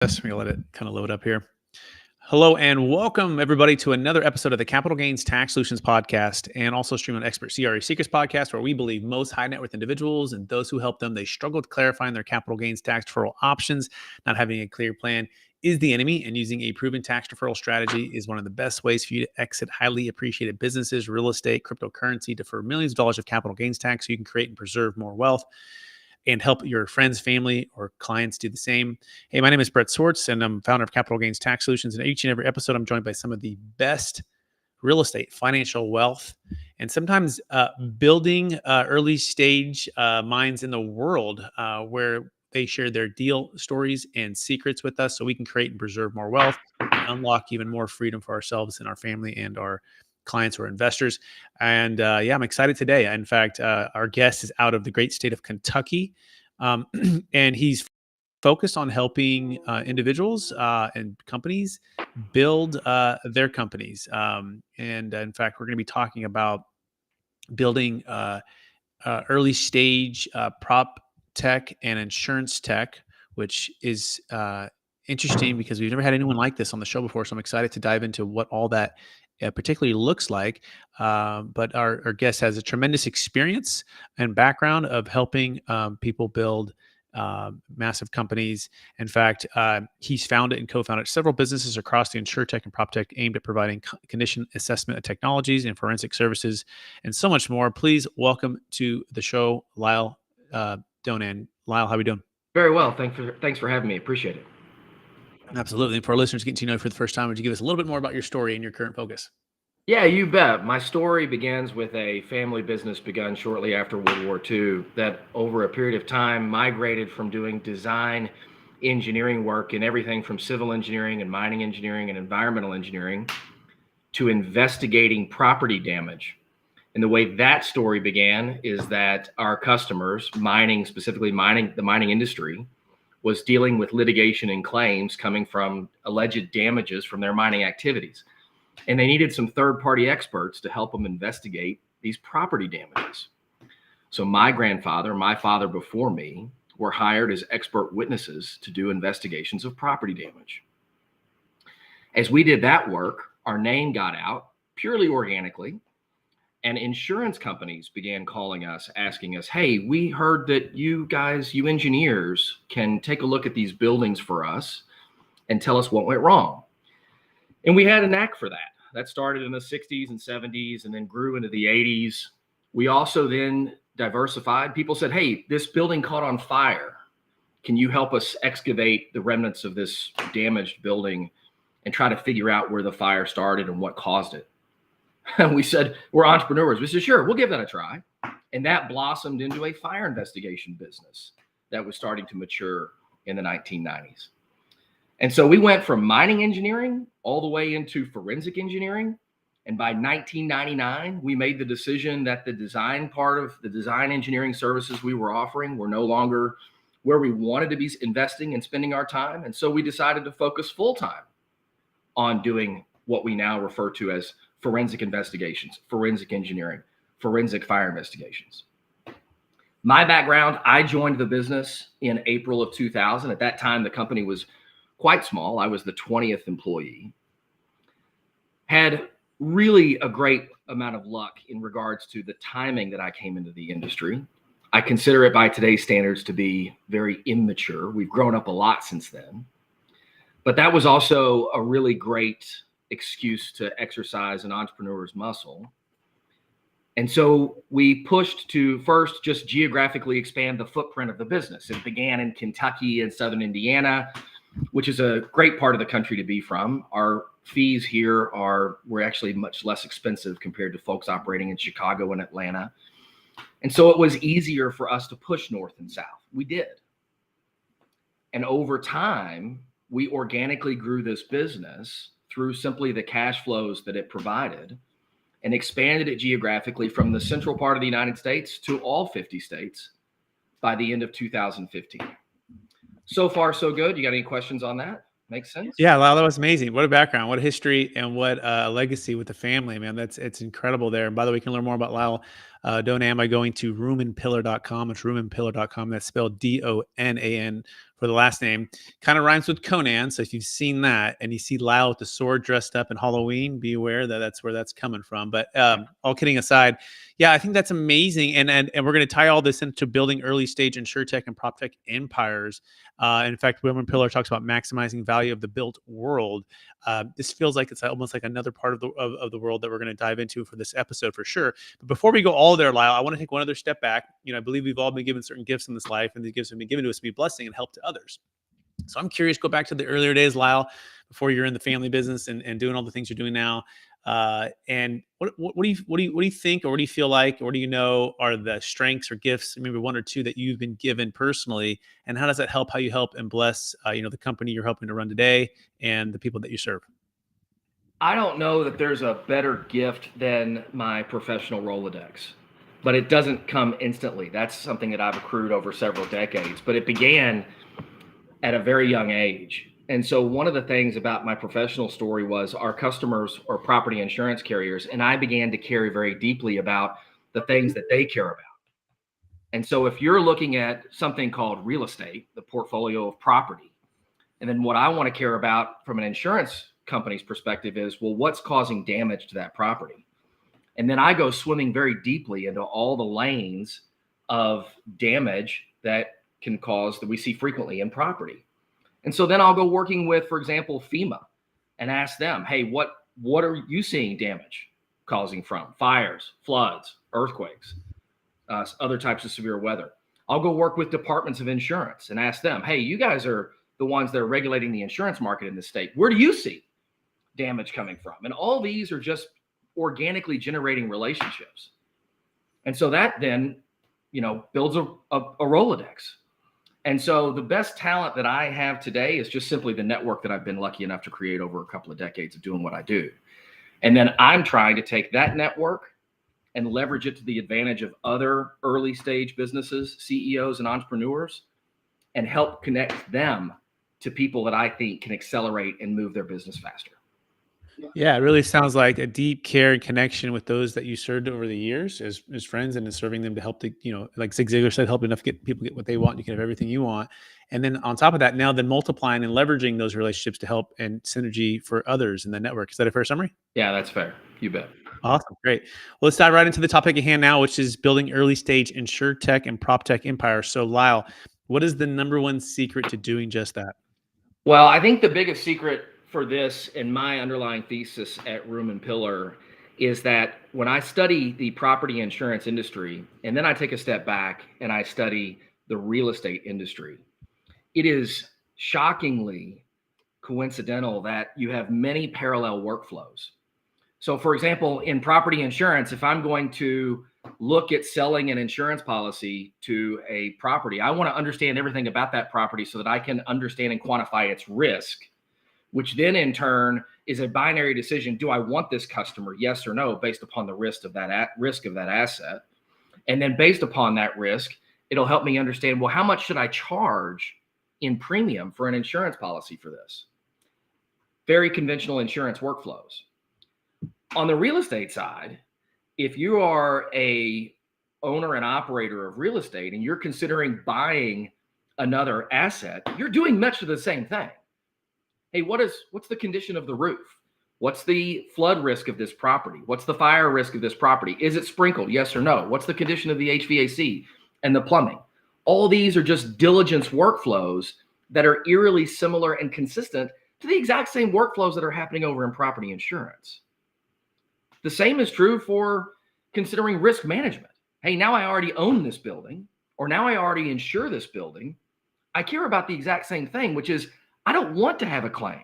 We're gonna let it kind of load up here. Hello and welcome everybody to another episode of the Capital Gains Tax Solutions podcast, and also stream on Expert CRE Secrets podcast, where we believe most high net worth individuals and those who help them, they struggle with clarifying their capital gains tax deferral options. Not having a clear plan is the enemy, and using a proven tax deferral strategy is one of the best ways for you to exit highly appreciated businesses, real estate, cryptocurrency, defer millions of dollars of capital gains tax so you can create and preserve more wealth and help your friends, family, or clients do the same. Hey, my name is Brett Swartz, and I'm founder of Capital Gains Tax Solutions. And each and every episode, I'm joined by some of the best real estate, financial wealth, and sometimes building early stage minds in the world where they share their deal stories and secrets with us so we can create and preserve more wealth and unlock even more freedom for ourselves and our family and our clients or investors. And I'm excited today. In fact, our guest is out of the great state of Kentucky, and he's focused on helping individuals and companies build their companies. And in fact, we're going to be talking about building early stage prop tech and insurance tech, which is interesting because we've never had anyone like this on the show before. So I'm excited to dive into what all that particularly looks like. But our guest has a tremendous experience and background of helping people build massive companies. In fact, he's founded and co-founded several businesses across the InsurTech and PropTech aimed at providing condition assessment technologies and forensic services and so much more. Please welcome to the show, Lyle Donan. Lyle, how are we doing? Very well. Thanks for having me. Appreciate it. Absolutely. And for our listeners getting to know you for the first time, would you give us a little bit more about your story and your current focus? Yeah, you bet. My story begins with a family business begun shortly after World War II that over a period of time migrated from doing design engineering work in everything from civil engineering and mining engineering and environmental engineering to investigating property damage. And the way that story began is that our customers, mining, specifically the mining industry, was dealing with litigation and claims coming from alleged damages from their mining activities. And they needed some third-party experts to help them investigate these property damages. So my grandfather, my father before me, were hired as expert witnesses to do investigations of property damage. As we did that work, our name got out purely organically, and insurance companies began calling us, asking us, hey, we heard that you guys, you engineers, can take a look at these buildings for us and tell us what went wrong. And we had a knack for that. That started in the 60s and 70s and then grew into the 80s. We also then diversified. People said, hey, this building caught on fire. Can you help us excavate the remnants of this damaged building and try to figure out where the fire started and what caused it? And we said, we're entrepreneurs. We said, sure, we'll give that a try. And that blossomed into a fire investigation business that was starting to mature in the 1990s. And so we went from mining engineering all the way into forensic engineering. And by 1999, we made the decision that the design part of the design engineering services we were offering were no longer where we wanted to be investing and spending our time. And so we decided to focus full time on doing what we now refer to as forensic investigations, forensic engineering, forensic fire investigations. My background, I joined the business in April of 2000. At that time, the company was quite small. I was the 20th employee. Had really a great amount of luck in regards to the timing that I came into the industry. I consider it by today's standards to be very immature. We've grown up a lot since then. But that was also a really great excuse to exercise an entrepreneur's muscle. And so we pushed to first just geographically expand the footprint of the business. It began in Kentucky and Southern Indiana, which is a great part of the country to be from. Our fees here were actually much less expensive compared to folks operating in Chicago and Atlanta. And so it was easier for us to push north and south. We did. And over time, we organically grew this business through simply the cash flows that it provided and expanded it geographically from the central part of the United States to all 50 states by the end of 2015. So far, so good. You got any questions on that? Makes sense? Yeah, Lyle, that was amazing. What a background, what a history, and what a legacy with the family, man. It's incredible there. And by the way, you can learn more about Lyle Donan by going to roomandpillar.com. It's roomandpillar.com. That's spelled Donan for the last name. Kind of rhymes with Conan. So if you've seen that and you see Lyle with the sword dressed up in Halloween, be aware that that's where that's coming from. But all kidding aside, yeah, I think that's amazing. And we're going to tie all this into building early stage InsurTech and PropTech empires. In fact, Room and Pillar talks about maximizing value of the built world. This feels like it's almost like another part of the world that we're going to dive into for this episode for sure. But before we go all there, Lyle, I want to take one other step back. I believe we've all been given certain gifts in this life, and the gifts have been given to us to be blessing and help to others. So I'm curious, go back to the earlier days, Lyle, before you're in the family business and doing all the things you're doing now. And what do you think, or what do you feel like, or what do you know are the strengths or gifts, maybe one or two that you've been given personally, and how does that help how you help and bless the company you're helping to run today and the people that you serve? I don't know that there's a better gift than my professional Rolodex, but it doesn't come instantly. That's something that I've accrued over several decades, but it began at a very young age. And so one of the things about my professional story was our customers or property insurance carriers, and I began to care very deeply about the things that they care about. And so if you're looking at something called real estate, the portfolio of property, and then what I want to care about from an insurance company's perspective is, well, what's causing damage to that property? And then I go swimming very deeply into all the lanes of damage that can cause that we see frequently in property. And so then I'll go working with, for example, FEMA and ask them, hey, what are you seeing damage causing from? Fires, floods, earthquakes, other types of severe weather. I'll go work with departments of insurance and ask them, hey, you guys are the ones that are regulating the insurance market in the state. Where do you see damage coming from? And all these are just organically generating relationships. And so that then, builds a Rolodex. And so the best talent that I have today is just simply the network that I've been lucky enough to create over a couple of decades of doing what I do. And then I'm trying to take that network and leverage it to the advantage of other early stage businesses, CEOs and entrepreneurs, and help connect them to people that I think can accelerate and move their business faster. Yeah, it really sounds like a deep care and connection with those that you served over the years as friends, and in serving them to help like Zig Ziglar said, help enough get people get what they want. You can have everything you want. And then on top of that, now then multiplying and leveraging those relationships to help and synergy for others in the network. Is that a fair summary? Yeah, that's fair. You bet. Awesome. Great. Well, let's dive right into the topic at hand now, which is building early stage InsurTech and PropTech empires. So Lyle, what is the number one secret to doing just that? Well, I think the biggest secret for this and my underlying thesis at Room and Pillar is that when I study the property insurance industry, and then I take a step back and I study the real estate industry, it is shockingly coincidental that you have many parallel workflows. So for example, in property insurance, if I'm going to look at selling an insurance policy to a property, I want to understand everything about that property so that I can understand and quantify its risk, which then in turn is a binary decision. Do I want this customer? Yes or no, based upon the risk of that asset. And then based upon that risk, it'll help me understand, well, how much should I charge in premium for an insurance policy for this? Very conventional insurance workflows. On the real estate side, if you are a owner and operator of real estate and you're considering buying another asset, you're doing much of the same thing. Hey, what's the condition of the roof? What's the flood risk of this property? What's the fire risk of this property? Is it sprinkled? Yes or no? What's the condition of the HVAC and the plumbing? All these are just diligence workflows that are eerily similar and consistent to the exact same workflows that are happening over in property insurance. The same is true for considering risk management. Hey, now I already own this building, or now I already insure this building. I care about the exact same thing, which is I don't want to have a claim.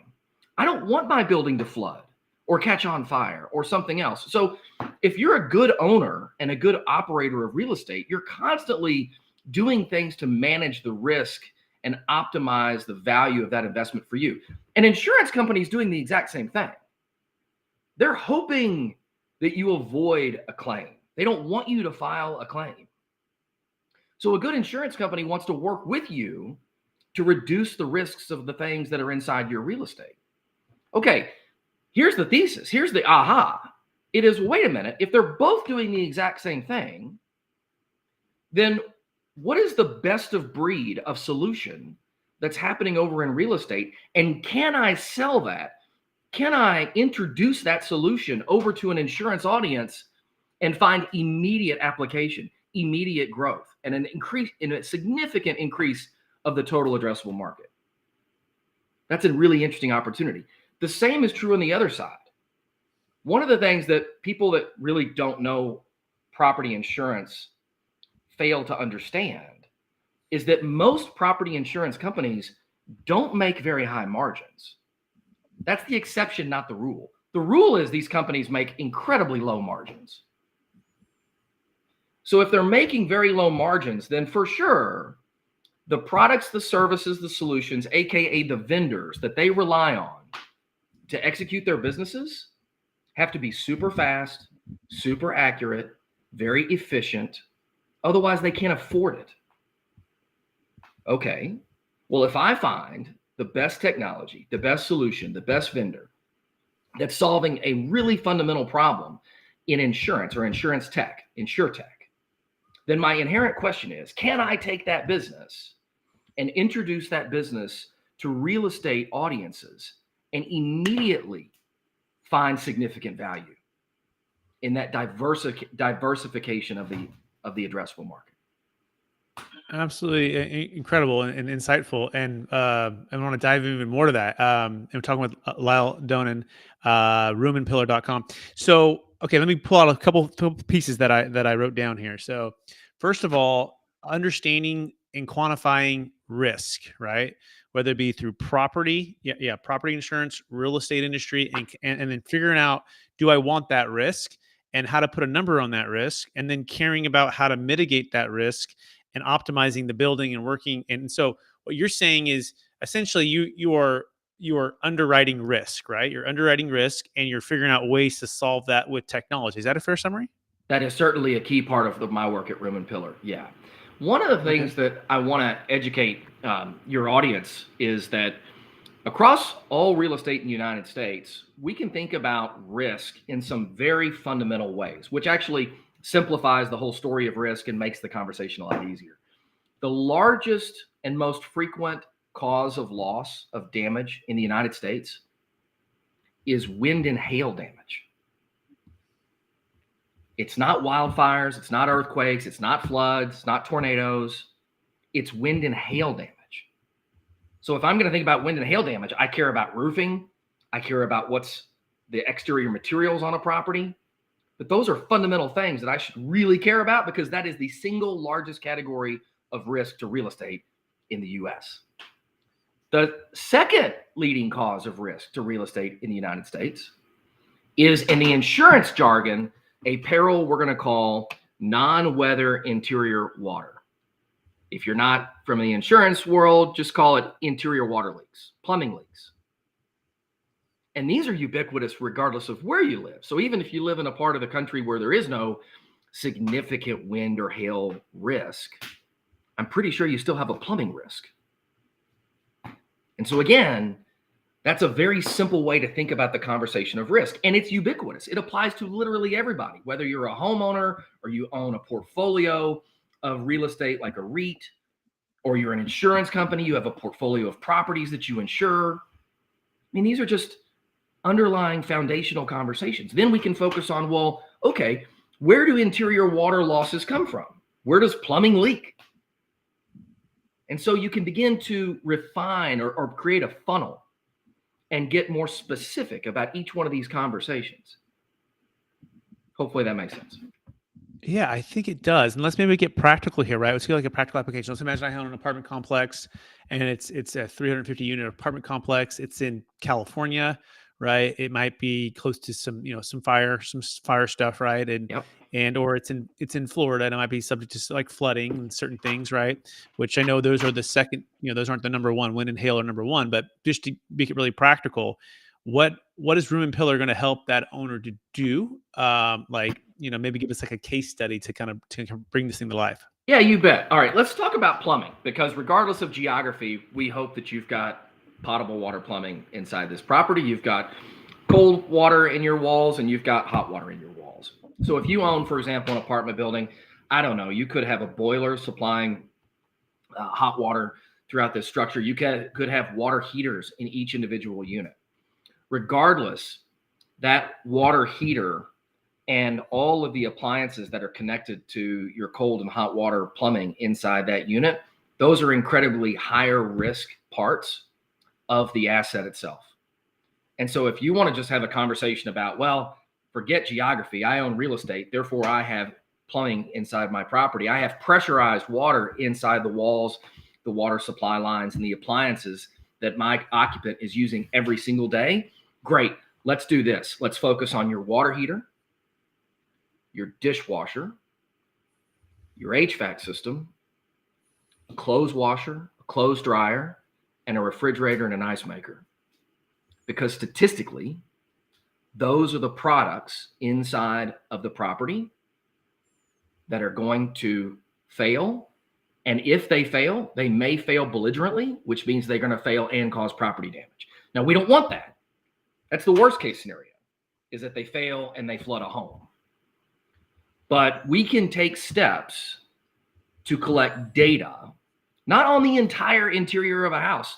I don't want my building to flood or catch on fire or something else. So if you're a good owner and a good operator of real estate, you're constantly doing things to manage the risk and optimize the value of that investment for you. An insurance company is doing the exact same thing. They're hoping that you avoid a claim. They don't want you to file a claim. So a good insurance company wants to work with you to reduce the risks of the things that are inside your real estate. Okay, here's the thesis. Here's the aha. It is, wait a minute, if they're both doing the exact same thing, then what is the best of breed of solution that's happening over in real estate? And can I sell that? Can I introduce that solution over to an insurance audience and find immediate application, immediate growth, and a significant increase of the total addressable market? That's a really interesting opportunity. The same is true on the other side. One of the things that people that really don't know property insurance fail to understand is that most property insurance companies don't make very high margins. That's the exception, not the rule. The rule is these companies make incredibly low margins. So if they're making very low margins, then for sure, the products, the services, the solutions, AKA the vendors that they rely on to execute their businesses have to be super fast, super accurate, very efficient. Otherwise, they can't afford it. Okay, well, if I find the best technology, the best solution, the best vendor that's solving a really fundamental problem in insurance or insurance tech, InsurTech, then my inherent question is, can I take that business and introduce that business to real estate audiences and immediately find significant value in that diversification of the addressable market? Absolutely incredible and insightful. And I want to dive even more to that. I'm talking with Lyle Donan, roomandpillar.com. So, okay, let me pull out a couple pieces that I wrote down here. So first of all, understanding and quantifying risk, right? Whether it be through property, property insurance, real estate industry, and then figuring out, do I want that risk and how to put a number on that risk, and then caring about how to mitigate that risk and optimizing the building and working. And so what you're saying is essentially you are underwriting risk, right? You're underwriting risk and you're figuring out ways to solve that with technology. Is that a fair summary? That is certainly a key part of my work at Room and Pillar. Yeah. One of the things that I want to educate your audience is that across all real estate in the United States, we can think about risk in some very fundamental ways, which actually simplifies the whole story of risk and makes the conversation a lot easier. The largest and most frequent cause of loss of damage in the United States is wind and hail damage. It's not wildfires, it's not earthquakes, it's not floods, it's not tornadoes, it's wind and hail damage. So if I'm going to think about wind and hail damage, I care about roofing, I care about what's the exterior materials on a property. But those are fundamental things that I should really care about because that is the single largest category of risk to real estate in the US. The second leading cause of risk to real estate in the United States is, in the insurance jargon, a peril we're going to call non-weather interior water. If you're not from the insurance world, just call it interior water leaks, plumbing leaks. And these are ubiquitous regardless of where you live. So even if you live in a part of the country where there is no significant wind or hail risk, I'm pretty sure you still have a plumbing risk. And so again, that's a very simple way to think about the conversation of risk. And it's ubiquitous. It applies to literally everybody, whether you're a homeowner or you own a portfolio of real estate like a REIT, or you're an insurance company, you have a portfolio of properties that you insure. I mean, these are just underlying foundational conversations. Then we can focus on, well, okay, where do interior water losses come from? Where does plumbing leak? And so you can begin to refine or create a funnel and get more specific about each one of these conversations. Hopefully that makes sense. Yeah, I think it does. And let's maybe get practical here, right? Let's get like a practical application. Let's imagine I own an apartment complex and it's a 350 unit apartment complex. It's in California, right? It might be close to some fire stuff, right? And or it's in Florida and it might be subject to like flooding and certain things, right? Which I know those are the second, those aren't the number one. Wind and hail are number one, but just to make it really practical, what is Room and Pillar going to help that owner to do? Maybe give us like a case study to kind of bring this thing to life. Yeah, you bet. All right, let's talk about plumbing, because regardless of geography, we hope that you've got potable water plumbing inside this property. You've got cold water in your walls and you've got hot water in your walls. So if you own, for example, an apartment building, I don't know, you could have a boiler supplying hot water throughout this structure. You could have water heaters in each individual unit. Regardless, that water heater and all of the appliances that are connected to your cold and hot water plumbing inside that unit, those are incredibly higher risk parts of the asset itself. And so if you want to just have a conversation about, well, forget geography, I own real estate, therefore I have plumbing inside my property, I have pressurized water inside the walls, the water supply lines, and the appliances that my occupant is using every single day, great. Let's do this. Let's focus on your water heater, your dishwasher, your HVAC system, a clothes washer, a clothes dryer, and a refrigerator and an ice maker. Because statistically, those are the products inside of the property that are going to fail. And if they fail, they may fail belligerently, which means they're going to fail and cause property damage. Now, we don't want that. That's the worst case scenario, is that they fail and they flood a home. But we can take steps to collect data, not on the entire interior of a house.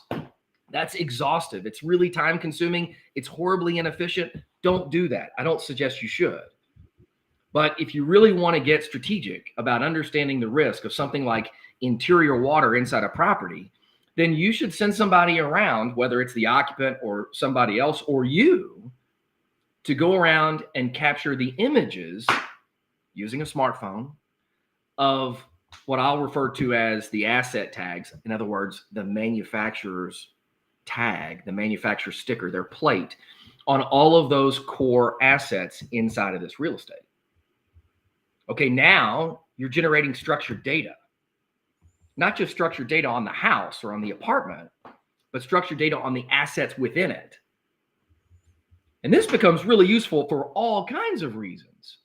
That's exhaustive. It's really time consuming. It's horribly inefficient. Don't do that. I don't suggest you should. But if you really want to get strategic about understanding the risk of something like interior water inside a property, then you should send somebody around, whether it's the occupant or somebody else or you, to go around and capture the images using a smartphone of what I'll refer to as the asset tags. In other words, the manufacturer's tag, the manufacturer sticker, their plate on all of those core assets inside of this real estate. Okay, now you're generating structured data, not just structured data on the house or on the apartment, but structured data on the assets within it. And this becomes really useful for all kinds of reasons.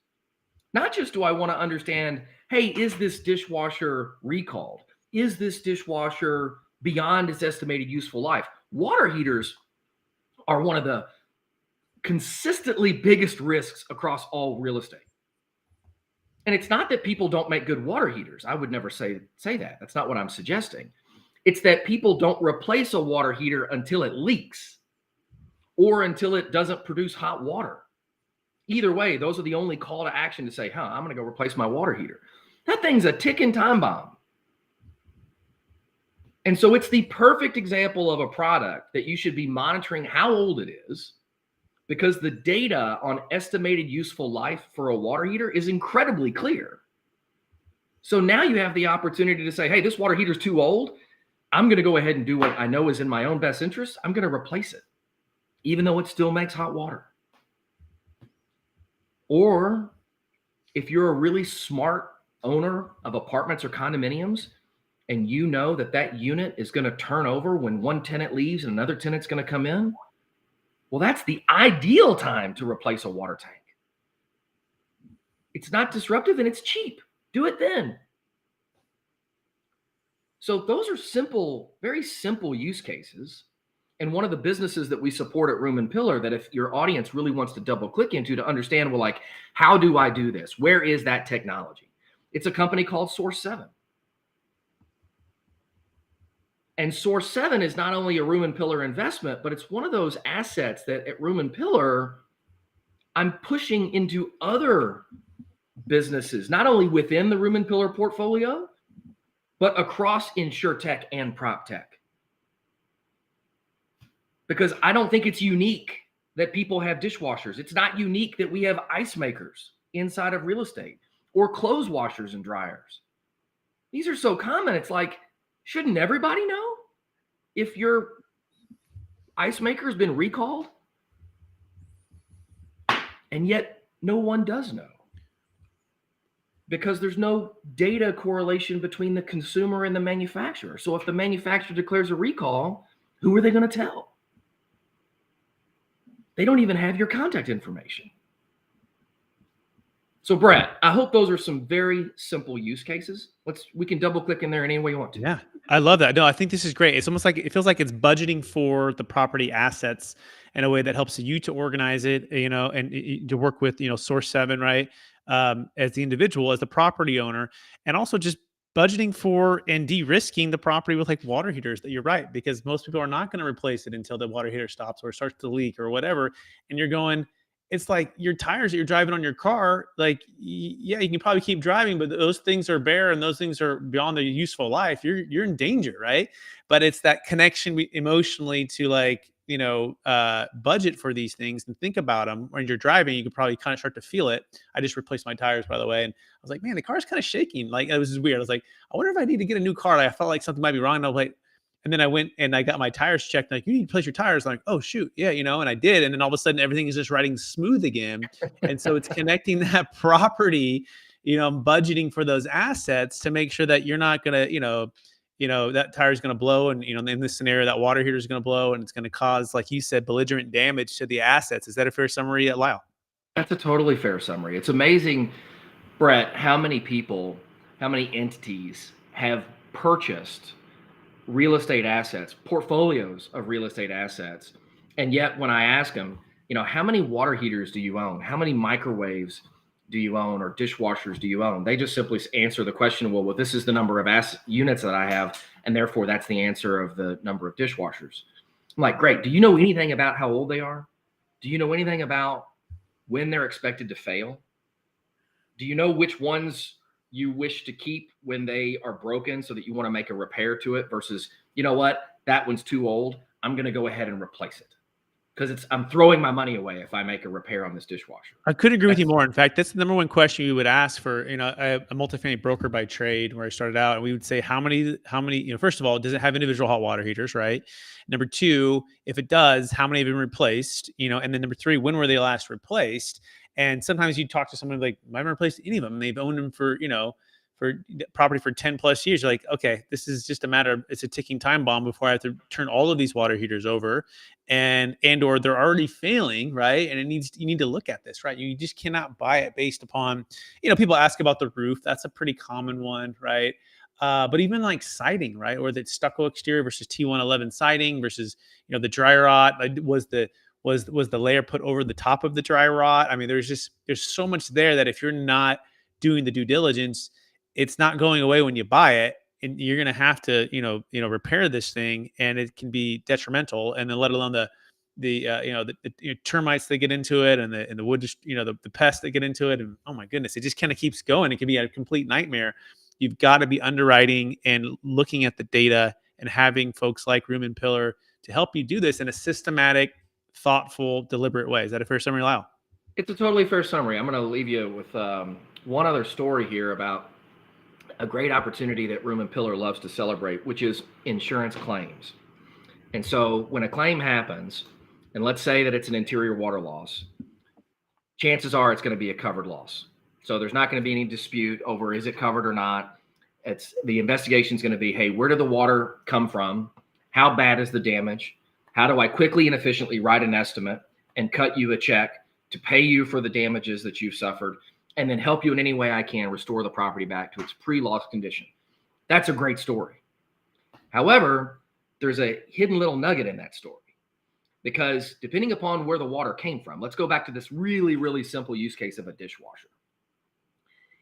Not just do I want to understand, hey, is this dishwasher recalled? Is this dishwasher beyond its estimated useful life? Water heaters are one of the consistently biggest risks across all real estate. And it's not that people don't make good water heaters. I would never say that. That's not what I'm suggesting. It's that people don't replace a water heater until it leaks or until it doesn't produce hot water. Either way, those are the only call to action to say, I'm going to go replace my water heater. That thing's a ticking time bomb. And so it's the perfect example of a product that you should be monitoring how old it is, because the data on estimated useful life for a water heater is incredibly clear. So now you have the opportunity to say, hey, this water heater is too old. I'm going to go ahead and do what I know is in my own best interest. I'm going to replace it, even though it still makes hot water. Or if you're a really smart owner of apartments or condominiums, and you know that that unit is going to turn over when one tenant leaves and another tenant's going to come in, well, that's the ideal time to replace a water tank. It's not disruptive and it's cheap. Do it then. So those are simple, very simple use cases. And one of the businesses that we support at Room and Pillar, that if your audience really wants to double click into to understand, well, like, how do I do this? Where is that technology? It's a company called Source 7. And Source 7 is not only a Room and Pillar investment, but it's one of those assets that at Room and Pillar, I'm pushing into other businesses, not only within the Room and Pillar portfolio, but across InsurTech and PropTech. Because I don't think it's unique that people have dishwashers. It's not unique that we have ice makers inside of real estate or clothes washers and dryers. These are so common. It's like, shouldn't everybody know if your ice maker has been recalled? And yet no one does know, because there's no data correlation between the consumer and the manufacturer. So if the manufacturer declares a recall, who are they going to tell? They don't even have your contact information. So Brett, I hope those are some very simple use cases. We can double click in there in any way you want to. Yeah, I love that. No, I think this is great. It's almost like it feels like it's budgeting for the property assets in a way that helps you to organize it, and to work with, Source 7, right? As the individual, as the property owner, and also just budgeting for and de-risking the property with like water heaters that you're right, because most people are not going to replace it until the water heater stops or starts to leak or whatever. And you're going, it's like your tires that you're driving on your car, like, yeah, you can probably keep driving, but those things are bare and those things are beyond their useful life. You're in danger, right? But it's that connection emotionally to, like, budget for these things and think about them when you're driving. You can probably kind of start to feel it. I just replaced my tires, by the way, and I was like, man, the car's kind of shaking. Like, it was just weird. I was like, I wonder if I need to get a new car. Like, I felt like something might be wrong. And I was like, and then I went and I got my tires checked. Like, you need to replace your tires. I'm like, oh shoot, yeah, and I did. And then all of a sudden, everything is just riding smooth again. And so it's connecting that property, budgeting for those assets to make sure that you're not gonna, that tire is gonna blow, and in this scenario, that water heater is gonna blow, and it's gonna cause, like you said, belligerent damage to the assets. Is that a fair summary, Lyle? That's a totally fair summary. It's amazing, Brett, how many people, how many entities have purchased real estate assets, portfolios of real estate assets. And yet when I ask them, how many water heaters do you own? How many microwaves do you own, or dishwashers do you own? They just simply answer the question, well, this is the number of units that I have, and therefore that's the answer of the number of dishwashers. I'm like, great. Do you know anything about how old they are? Do you know anything about when they're expected to fail? Do you know which ones you wish to keep when they are broken so that you want to make a repair to it versus, you know what, that one's too old, I'm going to go ahead and replace it? Because I'm throwing my money away if I make a repair on this dishwasher. I couldn't agree with you more. In fact, that's the number one question you would ask for, a multifamily broker by trade where I started out. And we would say, how many, first of all, does it have individual hot water heaters, right? Number two, if it does, how many have been replaced, and then number three, when were they last replaced? And sometimes you talk to someone like, I haven't replaced any of them. And they've owned them for, for property for 10 plus years. You're like, okay, this is just a matter of, it's a ticking time bomb before I have to turn all of these water heaters over, or they're already failing, right? And you need to look at this, right? You just cannot buy it based upon, people ask about the roof. That's a pretty common one, right? But even like siding, right? Or the stucco exterior versus T111 siding versus, the dry rot. Was the layer put over the top of the dry rot? I mean, there's so much there that if you're not doing the due diligence, it's not going away when you buy it, and you're going to have to, repair this thing, and it can be detrimental. And then let alone the termites that get into it, and the wood, the pests that get into it. And oh my goodness, it just kind of keeps going. It can be a complete nightmare. You've got to be underwriting and looking at the data and having folks like Room and Pillar to help you do this in a systematic, thoughtful, deliberate way. Is that a fair summary, Lyle? It's a totally fair summary. I'm going to leave you with one other story here about a great opportunity that Room and Pillar loves to celebrate, which is insurance claims. And so when a claim happens, and let's say that it's an interior water loss, chances are it's going to be a covered loss. So there's not going to be any dispute over is it covered or not. The investigation is going to be, hey, where did the water come from? How bad is the damage? How do I quickly and efficiently write an estimate and cut you a check to pay you for the damages that you've suffered, and then help you in any way I can restore the property back to its pre-loss condition? That's a great story. However, there's a hidden little nugget in that story, because depending upon where the water came from, let's go back to this really, really simple use case of a dishwasher.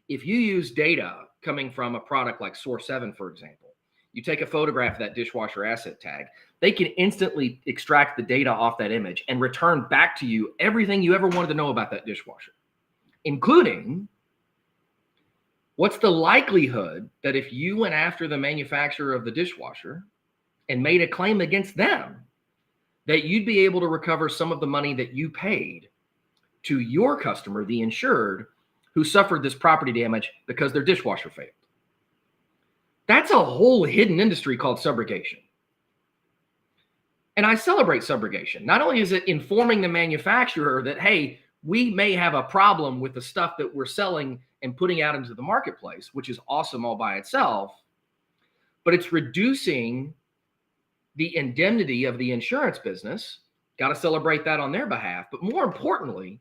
If you use data coming from a product like Source 7, for example, you take a photograph of that dishwasher asset tag, they can instantly extract the data off that image and return back to you everything you ever wanted to know about that dishwasher, including what's the likelihood that if you went after the manufacturer of the dishwasher and made a claim against them, that you'd be able to recover some of the money that you paid to your customer, the insured, who suffered this property damage because their dishwasher failed. That's a whole hidden industry called subrogation. And I celebrate subrogation. Not only is it informing the manufacturer that, hey, we may have a problem with the stuff that we're selling and putting out into the marketplace, which is awesome all by itself, but it's reducing the indemnity of the insurance business. Got to celebrate that on their behalf. But more importantly,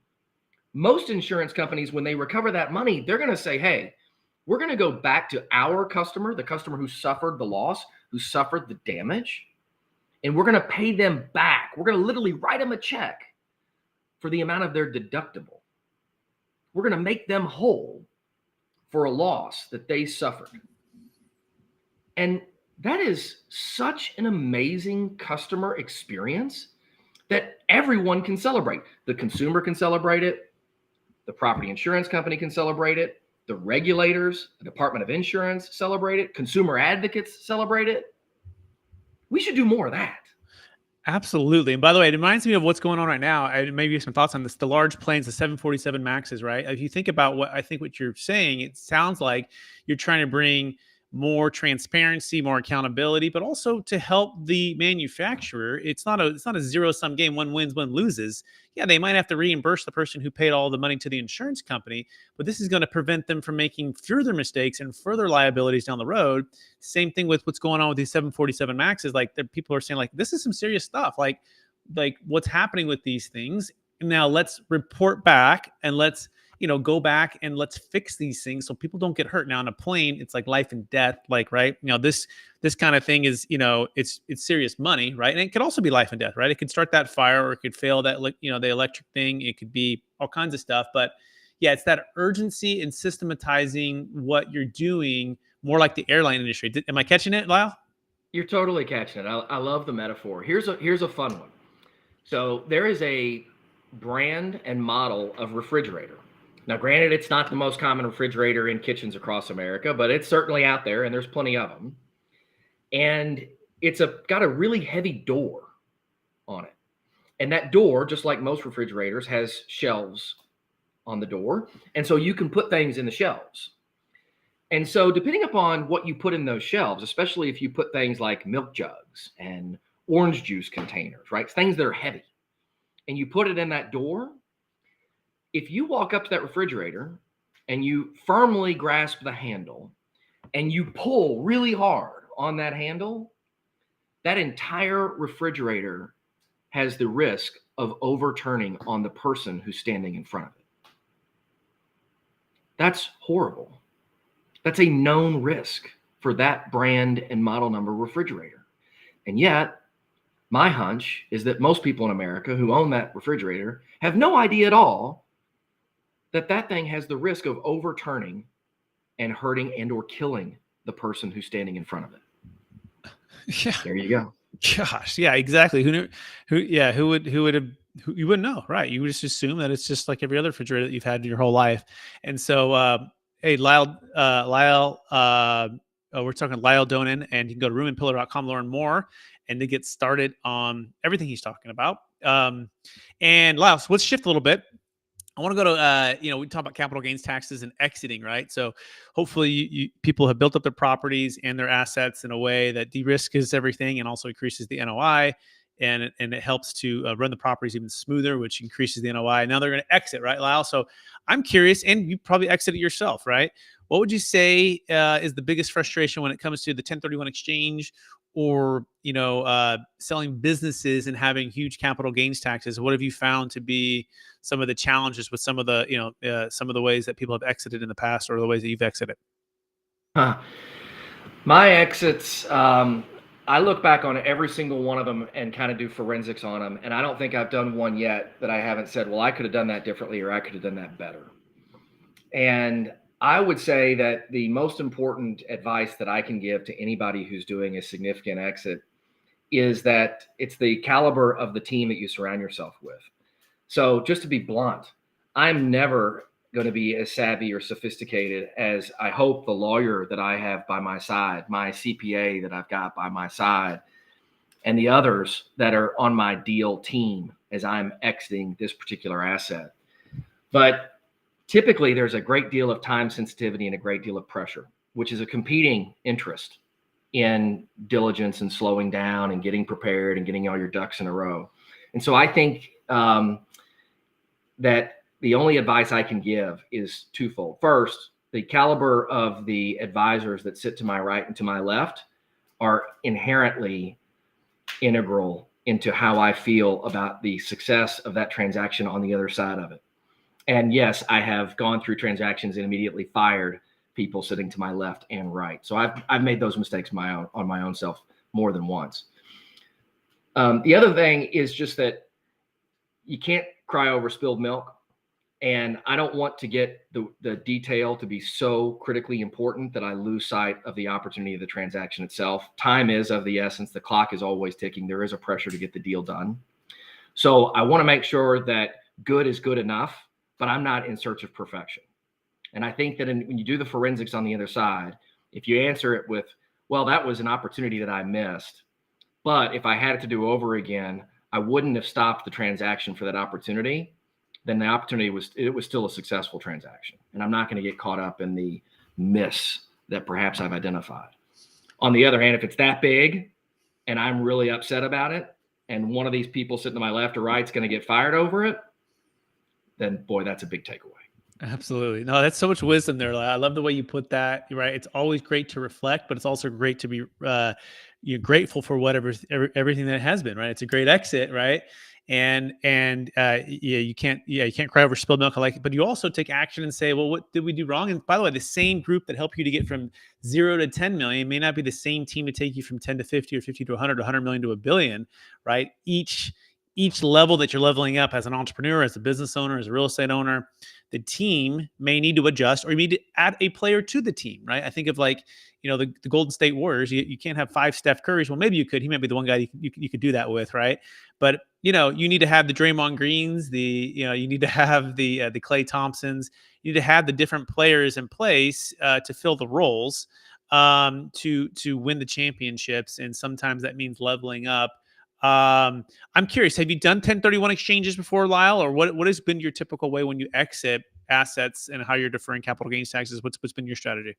Most insurance companies, when they recover that money, they're going to say, hey, we're going to go back to our customer, the customer who suffered the loss, who suffered the damage, and we're going to pay them back. We're going to literally write them a check for the amount of their deductible. We're going to make them whole for a loss that they suffered. And that is such an amazing customer experience that everyone can celebrate. The consumer can celebrate it. The property insurance company can celebrate it. The regulators, the Department of Insurance celebrate it. Consumer advocates celebrate it. We should do more of that. Absolutely. And by the way, it reminds me of what's going on right now. I maybe some thoughts on this. The large planes, the 747 Maxes, right? If you think about what you're saying, it sounds like you're trying to bring more transparency, more accountability, but also to help the manufacturer. It's not a zero-sum game. One wins, one loses. Yeah, they might have to reimburse the person who paid all the money to the insurance company, but this is going to prevent them from making further mistakes and further liabilities down the road. Same thing with what's going on with these 747 Maxes. Like, people are saying, like, this is some serious stuff. Like what's happening with these things. Now let's report back and let's go back and let's fix these things so people don't get hurt. Now on a plane, it's like life and death, like, right? This kind of thing is, it's serious money, right? And it could also be life and death, right? It could start that fire, or it could fail that, the electric thing. It could be all kinds of stuff. But yeah, it's that urgency and systematizing what you're doing, more like the airline industry. Am I catching it, Lyle? You're totally catching it. I love the metaphor. Here's a fun one. So there is a brand and model of refrigerator. Now, granted, it's not the most common refrigerator in kitchens across America, but it's certainly out there, and there's plenty of them. And it's got a really heavy door on it. And that door, just like most refrigerators, has shelves on the door. And so you can put things in the shelves. And so depending upon what you put in those shelves, especially if you put things like milk jugs and orange juice containers, right? Things that are heavy, and you put it in that door, if you walk up to that refrigerator and you firmly grasp the handle and you pull really hard on that handle, that entire refrigerator has the risk of overturning on the person who's standing in front of it. That's horrible. That's a known risk for that brand and model number refrigerator. And yet, my hunch is that most people in America who own that refrigerator have no idea at all that thing has the risk of overturning and hurting and or killing the person who's standing in front of it. Yeah. There you go. Gosh. Yeah, exactly. Who you wouldn't know, right? You would just assume that it's just like every other refrigerator that you've had in your whole life. And so, hey, Lyle, we're talking Lyle Donan, and you can go to roomandpillow.com to learn more and to get started on everything he's talking about. And Lyle, so let's shift a little bit. I want to go to, we talk about capital gains taxes and exiting, right? So hopefully people have built up their properties and their assets in a way that de-risks everything and also increases the NOI, and it helps to run the properties even smoother, which increases the NOI. Now they're going to exit, right, Lyle? So I'm curious, and you probably exited yourself, right? What would you say is the biggest frustration when it comes to the 1031 exchange, or selling businesses and having huge capital gains taxes? What have you found to be some of the challenges with some of the some of the ways that people have exited in the past, or the ways that you've exited? My exits, I look back on every single one of them and kind of do forensics on them, and I don't think I've done one yet that I haven't said, well, I could have done that differently, or I could have done that better. And I would say that the most important advice that I can give to anybody who's doing a significant exit is that it's the caliber of the team that you surround yourself with. So just to be blunt, I'm never going to be as savvy or sophisticated as I hope the lawyer that I have by my side, my CPA that I've got by my side, and the others that are on my deal team as I'm exiting this particular asset. But typically, there's a great deal of time sensitivity and a great deal of pressure, which is a competing interest in diligence and slowing down and getting prepared and getting all your ducks in a row. And so I think that the only advice I can give is twofold. First, the caliber of the advisors that sit to my right and to my left are inherently integral into how I feel about the success of that transaction on the other side of it. And yes, I have gone through transactions and immediately fired people sitting to my left and right. So I've made those mistakes on my own self more than once. The other thing is just that you can't cry over spilled milk. And I don't want to get the detail to be so critically important that I lose sight of the opportunity of the transaction itself. Time is of the essence. The clock is always ticking. There is a pressure to get the deal done. So I want to make sure that good is good enough, but I'm not in search of perfection. And I think that when you do the forensics on the other side, if you answer it with, well, that was an opportunity that I missed, but if I had it to do over again, I wouldn't have stopped the transaction for that opportunity, then the opportunity was still a successful transaction. And I'm not going to get caught up in the miss that perhaps I've identified. On the other hand, if it's that big and I'm really upset about it, and one of these people sitting to my left or right is going to get fired over it, then boy, that's a big takeaway. Absolutely. No, that's so much wisdom there. I love the way you put that. Right. It's always great to reflect, but it's also great to be you're grateful for everything that has been. Right. It's a great exit. Right. And you can't cry over spilled milk. I like it, but you also take action and say, well, what did we do wrong? And by the way, the same group that helped you to get from 0 to 10 million may not be the same team to take you from 10 to 50 or 50 to 100 to 100 million to $1 billion. Right. Each level that you're leveling up as an entrepreneur, as a business owner, as a real estate owner, the team may need to adjust, or you need to add a player to the team, right? I think of like, the Golden State Warriors. You can't have 5 Steph Currys. Well, maybe you could. He might be the one guy you could do that with, right? But you need to have the Draymond Greens, you need to have the Klay Thompsons. You need to have the different players in place to fill the roles to win the championships, and sometimes that means leveling up. I'm curious, have you done 1031 exchanges before, Lyle, or what has been your typical way when you exit assets and how you're deferring capital gains taxes? What's been your strategy?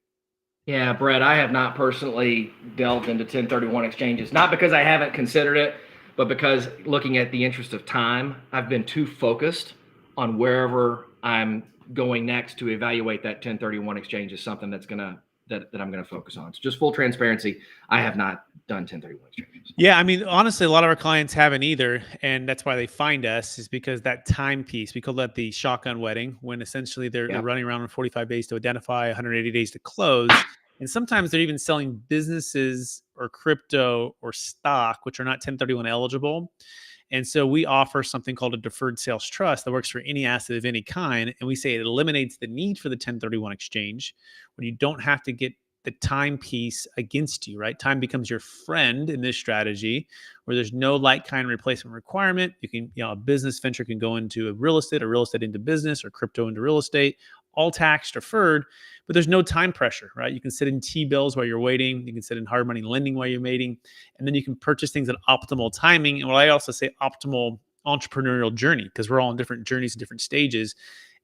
Yeah, Brett, I have not personally delved into 1031 exchanges, not because I haven't considered it, but because looking at the interest of time, I've been too focused on wherever I'm going next to evaluate that 1031 exchange as something that I'm going to focus on. So just full transparency, I have not done 1031 exchanges. Yeah, I mean, honestly, a lot of our clients haven't either, and that's why they find us, is because that time piece, we call that the shotgun wedding, when essentially they're running around in 45 days to identify, 180 days to close, and sometimes they're even selling businesses or crypto or stock, which are not 1031 eligible. And so we offer something called a deferred sales trust that works for any asset of any kind. And we say it eliminates the need for the 1031 exchange when you don't have to get the time piece against you, right? Time becomes your friend in this strategy where there's no like kind replacement requirement. You can, a business venture can go into a real estate, or real estate into business, or crypto into real estate, all tax deferred, but there's no time pressure, right? You can sit in T-bills while you're waiting. You can sit in hard money lending while you're waiting. And then you can purchase things at optimal timing. And what I also say, optimal entrepreneurial journey, because we're all in different journeys, different stages.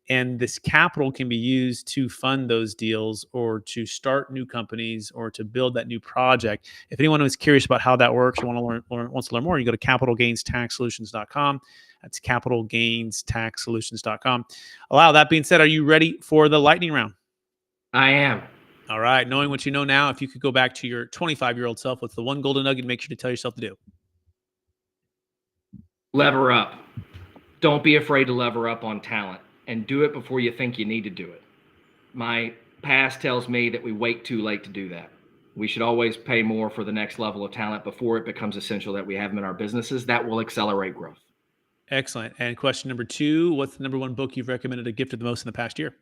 And this capital can be used to fund those deals, or to start new companies, or to build that new project. If anyone is curious about how that works, or wants to learn more, you go to capitalgainstaxsolutions.com. That's capitalgainstaxsolutions.com. Lyle, that being said, are you ready for the lightning round? I am. All right. Knowing what you know now, if you could go back to your 25-year-old self, what's the one golden nugget make sure to tell yourself to do? Lever up. Don't be afraid to lever up on talent, and do it before you think you need to do it. My past tells me that we wait too late to do that. We should always pay more for the next level of talent before it becomes essential that we have them in our businesses. That will accelerate growth. Excellent. And question number 2, what's the number 1 book you've recommended or gifted the most in the past year?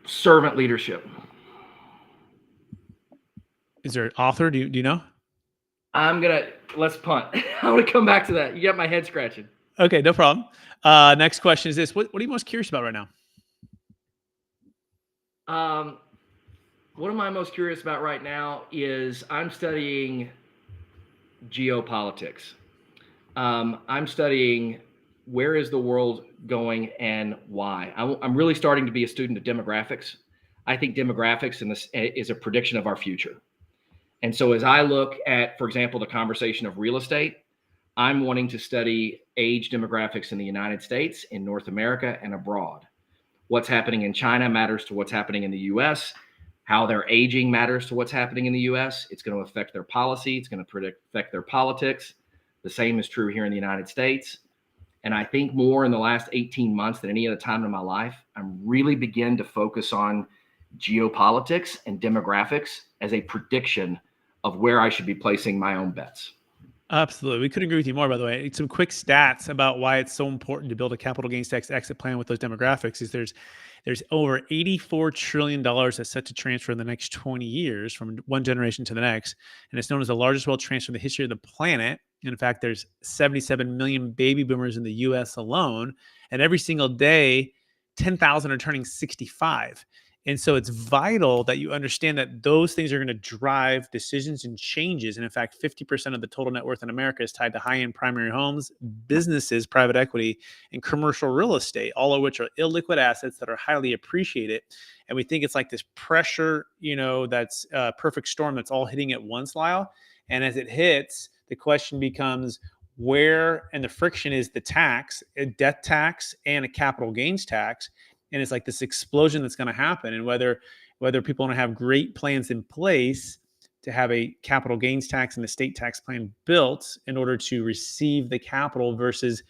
Servant Leadership. Is there an author? Do you know? Let's punt. I want to come back to that. You got my head scratching. Okay, no problem. Next question is this. What are you most curious about right now? What am I most curious about right now is I'm studying geopolitics. I'm studying where is the world going and why. I'm really starting to be a student of demographics. I think demographics is a prediction of our future. And so as I look at, for example, the conversation of real estate, I'm wanting to study age demographics in the United States, in North America, and abroad. What's happening in China matters to what's happening in the US. How they're aging matters to what's happening in the U.S. It's going to affect their policy. It's going to affect their politics. The same is true here in the United States. And I think more in the last 18 months than any other time in my life, I'm really begin to focus on geopolitics and demographics as a prediction of where I should be placing my own bets. Absolutely. We couldn't agree with you more, by the way. Some quick stats about why it's so important to build a capital gains tax exit plan with those demographics is there's over $84 trillion that's set to transfer in the next 20 years from one generation to the next. And it's known as the largest wealth transfer in the history of the planet. And in fact, there's 77 million baby boomers in the US alone. And every single day, 10,000 are turning 65. And so it's vital that you understand that those things are going to drive decisions and changes. And in fact, 50% of the total net worth in America is tied to high-end primary homes, businesses, private equity, and commercial real estate, all of which are illiquid assets that are highly appreciated. And we think it's like this pressure, that's a perfect storm that's all hitting at once, Lyle. And as it hits, the question becomes where, and the friction is the tax, a death tax and a capital gains tax. And it's like this explosion that's going to happen. And whether people want to have great plans in place to have a capital gains tax and estate tax plan built in order to receive the capital versus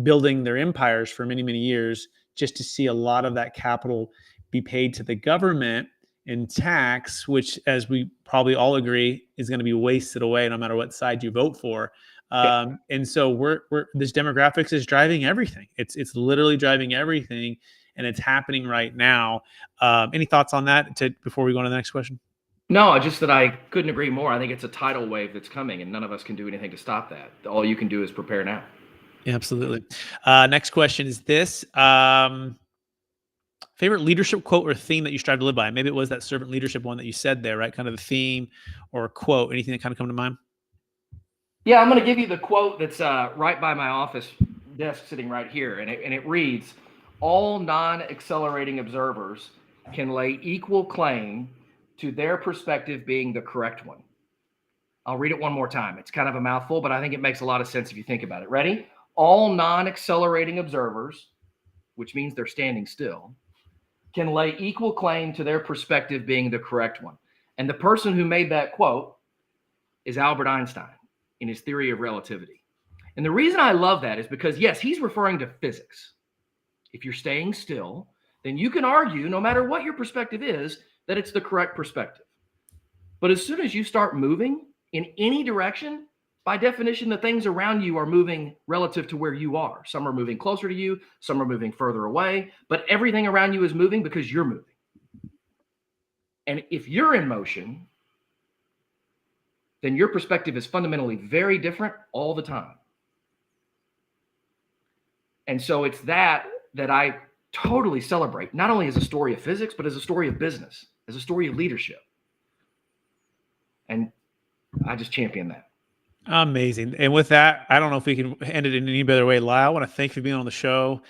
building their empires for many, many years, just to see a lot of that capital be paid to the government in tax, which, as we probably all agree, is going to be wasted away no matter what side you vote for. And so we're this demographics is driving everything. It's literally driving everything. And it's happening right now. Any thoughts on that before we go on to the next question? No, just that I couldn't agree more. I think it's a tidal wave that's coming, and none of us can do anything to stop that. All you can do is prepare now. Yeah, absolutely. Next question is this. Favorite leadership quote or theme that you strive to live by? Maybe it was that servant leadership one that you said there, right? Kind of a theme or a quote. Anything that kind of come to mind? Yeah, I'm going to give you the quote that's right by my office desk sitting right here. And it reads, all non-accelerating observers can lay equal claim to their perspective being the correct one. I'll read it one more time. It's kind of a mouthful, but I think it makes a lot of sense if you think about it. Ready? All non-accelerating observers, which means they're standing still, can lay equal claim to their perspective being the correct one. And the person who made that quote is Albert Einstein in his theory of relativity. And the reason I love that is because, yes, he's referring to physics. If you're staying still, then you can argue, no matter what your perspective is, that it's the correct perspective. But as soon as you start moving in any direction, by definition, the things around you are moving relative to where you are. Some are moving closer to you, some are moving further away, but everything around you is moving because you're moving. And if you're in motion, then your perspective is fundamentally very different all the time. And so it's that I totally celebrate, not only as a story of physics, but as a story of business, as a story of leadership. And I just champion that. Amazing. And with that, I don't know if we can end it in any better way. Lyle, I want to thank you for being on the show,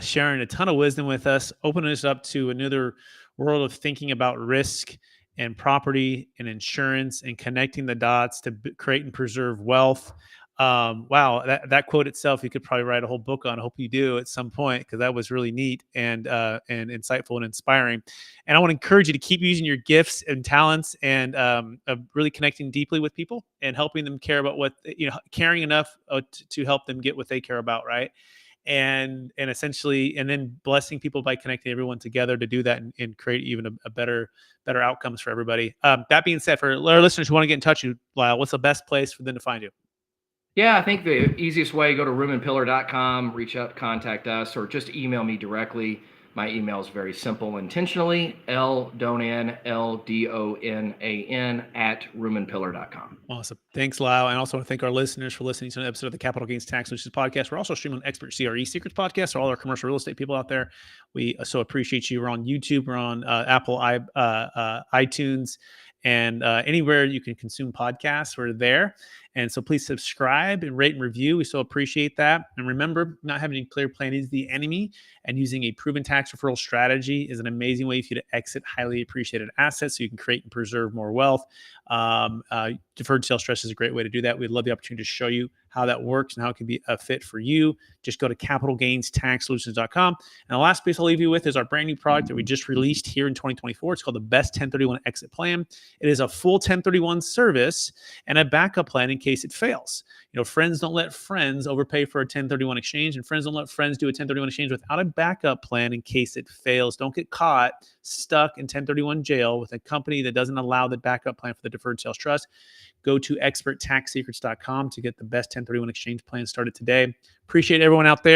sharing a ton of wisdom with us, opening us up to another world of thinking about risk and property and insurance and connecting the dots to create and preserve wealth. Wow, that quote itself, you could probably write a whole book on. I hope you do at some point, because that was really neat and insightful and inspiring. And I want to encourage you to keep using your gifts and talents and really connecting deeply with people and helping them care about caring enough to help them get what they care about, right? And essentially, and then blessing people by connecting everyone together to do that and create even a better outcomes for everybody. That being said, for our listeners who want to get in touch with you, Lyle, what's the best place for them to find you? Yeah, I think the easiest way, go to roomandpillar.com, reach out, contact us, or just email me directly. My email is very simple, intentionally, Donan, LDONAN, @roomandpillar.com. Awesome. Thanks, Lyle. And I also want to thank our listeners for listening to an episode of the Capital Gains Tax Solutions podcast. We're also streaming on Expert CRE Secrets podcast for all our commercial real estate people out there. We so appreciate you. We're on YouTube. We're on Apple, iTunes, and anywhere you can consume podcasts, we're there. And so please subscribe and rate and review. We so appreciate that. And remember, not having a clear plan is the enemy, and using a proven tax referral strategy is an amazing way for you to exit highly appreciated assets so you can create and preserve more wealth. Deferred sales stress is a great way to do that. We'd love the opportunity to show you how how that works and how it can be a fit for you, just go to capitalgainstaxsolutions.com. And the last piece I'll leave you with is our brand new product that we just released here in 2024. It's called the Best 1031 Exit Plan. It is a full 1031 service and a backup plan in case it fails. Friends don't let friends overpay for a 1031 exchange, and friends don't let friends do a 1031 exchange without a backup plan in case it fails. Don't get caught stuck in 1031 jail with a company that doesn't allow the backup plan for the deferred sales trust. Go to experttaxsecrets.com to get the best 1031 exchange plan started today. Appreciate everyone out there.